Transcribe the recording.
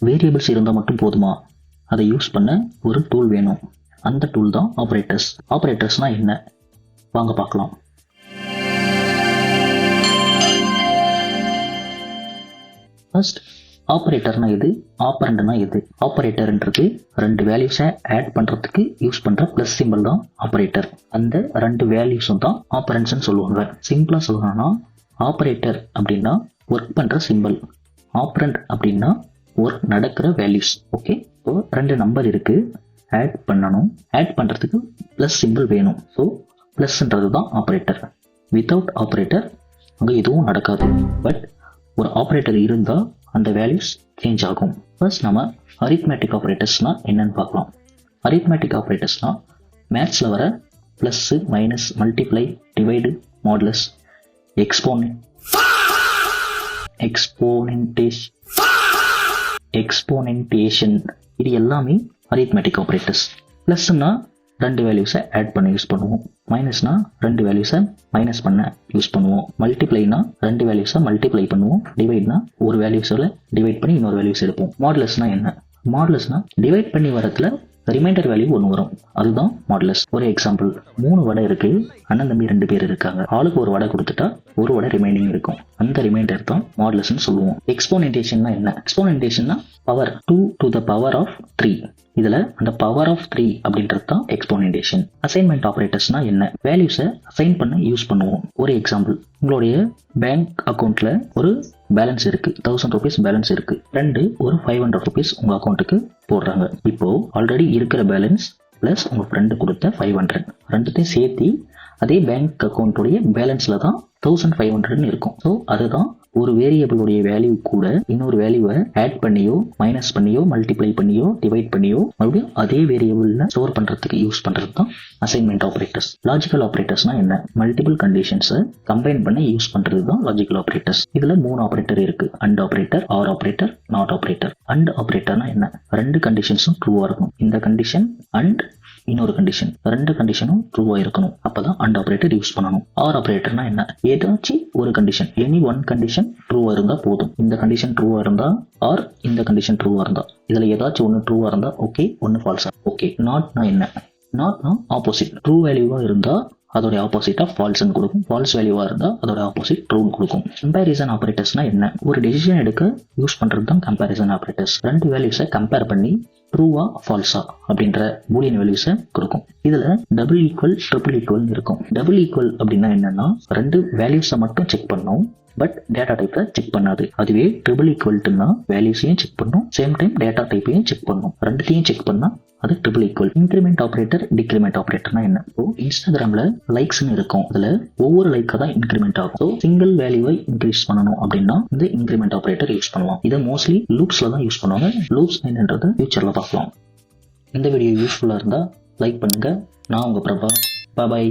Variables இருந்தால் மட்டும் போதுமா? அதை யூஸ் பண்ண ஒரு டூல் வேணும். அந்த டூல் தான் ஆப்ரேட்டர்ஸ். ஆப்ரேட்டர்ஸ்னால் என்ன? வாங்க பார்க்கலாம். ஃபர்ஸ்ட், ஆப்ரேட்டர்னா எது, ஆப்பரண்ட்னா எது? ஆப்ரேட்டர்ன்றது ரெண்டு வேல்யூஸை ஆட் பண்ணுறதுக்கு யூஸ் பண்ணுற ப்ளஸ் சிம்பிள் தான் ஆப்ரேட்டர். அந்த ரெண்டு வேல்யூஸும் தான் ஆப்பரண்ட்ஸ்ன்னு சொல்லுவாங்க. சிம்பிளாக சொல்லணும்னா ஆப்ரேட்டர் அப்படின்னா ஒர்க் பண்ணுற சிம்பிள், ஆப்ரண்ட் அப்படின்னா ஒர்க் நடக்கிற வேல்யூஸ். ஓகே, ஸோ ரெண்டு நம்பர் இருக்குது, ஆட் பண்ணணும். ஆட் பண்ணுறதுக்கு ப்ளஸ் சிம்பிள் வேணும். ஸோ ப்ளஸ்ன்றது தான் ஆப்ரேட்டர். வித்தவுட் ஆப்ரேட்டர் அங்கே எதுவும் நடக்காது. பட் ஒரு ஆப்ரேட்டர் இருந்தால் அந்த வேல்யூஸ் சேஞ்ச் ஆகும். ஃபர்ஸ்ட் நம்ம அரித்மேட்டிக் ஆப்ரேட்டர்ஸ்னால் என்னன்னு பார்க்கலாம். அரித்மேட்டிக் ஆப்ரேட்டர்ஸ்னால் மேத்ஸில் வர plus, minus, multiply, divide, modulus, exponentiation இது எல்லாமே அரித்மேட்டிக் ஆப்ரேட்டர்ஸ். ப்ளஸ்னா ரெண்டு வேல்யூஸை ஆட் பண்ண யூஸ் பண்ணுவோம். மைனஸ்னா ரெண்டு வேல்யூஸை மைனஸ் பண்ண யூஸ் பண்ணுவோம். மல்டிப்ளைனா ரெண்டு வேல்யூஸை மல்டிப்ளை பண்ணுவோம். டிவைட்னா ஒரு வேல்யூஸில் டிவைட் பண்ணி இன்னொரு வேல்யூஸ் எடுப்போம். மாடுலஸ்னா என்ன? மாடுலஸ்னா டிவைட் பண்ணி வரத்துல ரிமைண்டர் வேல்யூ ஒன்று வரும், அதுதான் மாடுலஸ். ஒரு எக்ஸாம்பிள், 3 வடை இருக்கு, அண்ணன் தம்பி 2 பேர் இருக்காங்க. ஆளுக்கு ஒரு வடை கொடுத்துட்டா ஒரு வடை ரிமைனிங் இருக்கும். அந்த ரிமைண்டர் தான் மாடுலஸ்ன்னு சொல்லுவோம். எக்ஸ்போனென்டேஷன்னா என்ன? எக்ஸ்போனென்டேஷன்னா power 2 to the power of 3. இதுல அந்த பவர் ஆஃப் 3 அப்படின்றது தான் எக்ஸ்போனென்டேஷன். அசைன்மெண்ட் ஆப்ரேட்டர்ஸ்னா என்ன? வேல்யூஸை அசைன் பண்ண யூஸ் பண்ணுவோம். ஒரு எக்ஸாம்பிள், உங்களுடைய பேங்க் அக்கௌண்ட்ல ஒரு பேலன்ஸ் இருக்கு, 1000 rupees பேலன்ஸ் இருக்கு. ஃப்ரெண்டு ஒரு 500 rupees உங்க அக்கௌண்ட்டுக்கு போடுறாங்க. இப்போ ஆல்ரெடி இருக்கிற பேலன்ஸ் பிளஸ் உங்க ஃப்ரெண்டு கொடுத்த 500 ரெண்டுத்தையும் சேர்த்து அதே பேங்க் அக்கௌண்ட்டுடைய பேலன்ஸ்ல தான் 1500 இருக்கும். ஸோ அதுதான் ஒரு வேரியபிளுடைய வேல்யூ கூட இன்னொரு வேல்யூவை ஆட் பண்ணியோ மைனஸ் பண்ணியோ மல்டிப்ளை பண்ணியோ டிவைட் பண்ணியோ மறுபடியும் அதே வேரியபிள்ல ஸ்டோர் பண்றதுக்கு யூஸ் பண்றது தான் அசைன்மெண்ட் ஆப்ரேட்டர்ஸ். லாஜிக்கல் ஆப்ரேட்டர்ஸ்னா என்ன? மல்டிபிள் கண்டிஷன்ஸை கம்பைன் பண்ணி யூஸ் பண்றது தான் லாஜிக்கல் ஆப்ரேட்டர்ஸ். இதுல 3 ஆப்ரேட்டர் இருக்கு, and operator, or operator, not operator. And ஆப்ரேட்டர்னா என்ன? ரெண்டு கண்டிஷன்ஸும் ட்ரூவா இருக்கணும். இந்த கண்டிஷன் அண்ட் இன்னொரு கண்டிஷன், ரெண்டு கண்டிஷனும் ட்ரூவா இருக்கணும். அப்பதான் அண்ட் ஆப்ரேட்டர் யூஸ் பண்ணணும். ஆர் ஆப்ரேட்டர்னா என்ன? ஏதாச்சும் ஒரு கண்டிஷன், எனி ஒன் கண்டிஷன் ட்ரூவா இருந்தா போதும். இந்த கண்டிஷன் ட்ரூவா இருந்தா ஆர் இந்த கண்டிஷன் ட்ரூவா இருந்தா, இதுல ஏதாச்சும் ஒன்று ட்ரூவா இருந்தா ஓகே, ஒன்னு ஃபால்ஸா ஓகே. நாட்னா என்ன? நாட்னா ஆப்போசிட். ட்ரூ வேல்யூவா இருந்தா அதோட ஆப்போசிட்டா ஃபால்ஸ்ன்னு கொடுக்கும், ஃபால்ஸ் வேல்யூவா இருந்தா அதோட ஆப்போசிட் ட்ரூன்னு கொடுக்கும். கம்பேரிசன் ஆப்ரேட்டர்ஸ்னா என்ன? ஒரு டெசிஷன் எடுக்க யூஸ் பண்றது தான் கம்பேரிசன் ஆப்ரேட்டர்ஸ். ரெண்டு வேல்யூஸை கம்பேர் பண்ணி ட்ரூவா ஃபால்ஸா அப்படின்ற பூலியன் வேல்யூஸை கொடுக்கும். இதுல டபுள் ஈக்குவல், ட்ரிபிள் ஈக்குவல் இருக்கும். டபுள் ஈக்குவல் அப்படின்னா என்னன்னா ரெண்டு வேல்யூஸை மட்டும் செக் பண்ணும், பட் டேட்டா டைப்பை செக் பண்ணாது. அதுவே ட்ரிபிள் ஈக்குவல்ட்டுன்னா வேல்யூஸையும் செக் பண்ணும், சேம் டைம் டேட்டா டைப்பையும் செக் பண்ணும். ரெண்டுத்தையும் செக் பண்ணா அது triple equal. Increment operator, decrement ஆப்ரேட்டர்னா என்ன? இப்போ இன்ஸ்டாகிராம்ல லைக்ஸ்ன்னு இருக்கும், அதுல ஒவ்வொரு லைக்கா தான் இன்க்ரிமெண்ட் ஆகும். ஸோ சிங்கிள் வேல்யூவை இன்க்ரீஸ் பண்ணணும் அப்படின்னா இந்த இன்க்ரிமெண்ட் ஆப்ரேட்டர் யூஸ் பண்ணலாம். இதை மோஸ்ட்லி லூப்ஸ்ல தான் யூஸ் பண்ணுவாங்க. லூப்ஸ் என்னன்றதை ஃபியூச்சர்ல பார்க்கலாம். இந்த வீடியோ யூஸ்ஃபுல்லா இருந்தா லைக் பண்ணுங்க. நான் உங்க பிரபா. பாய்.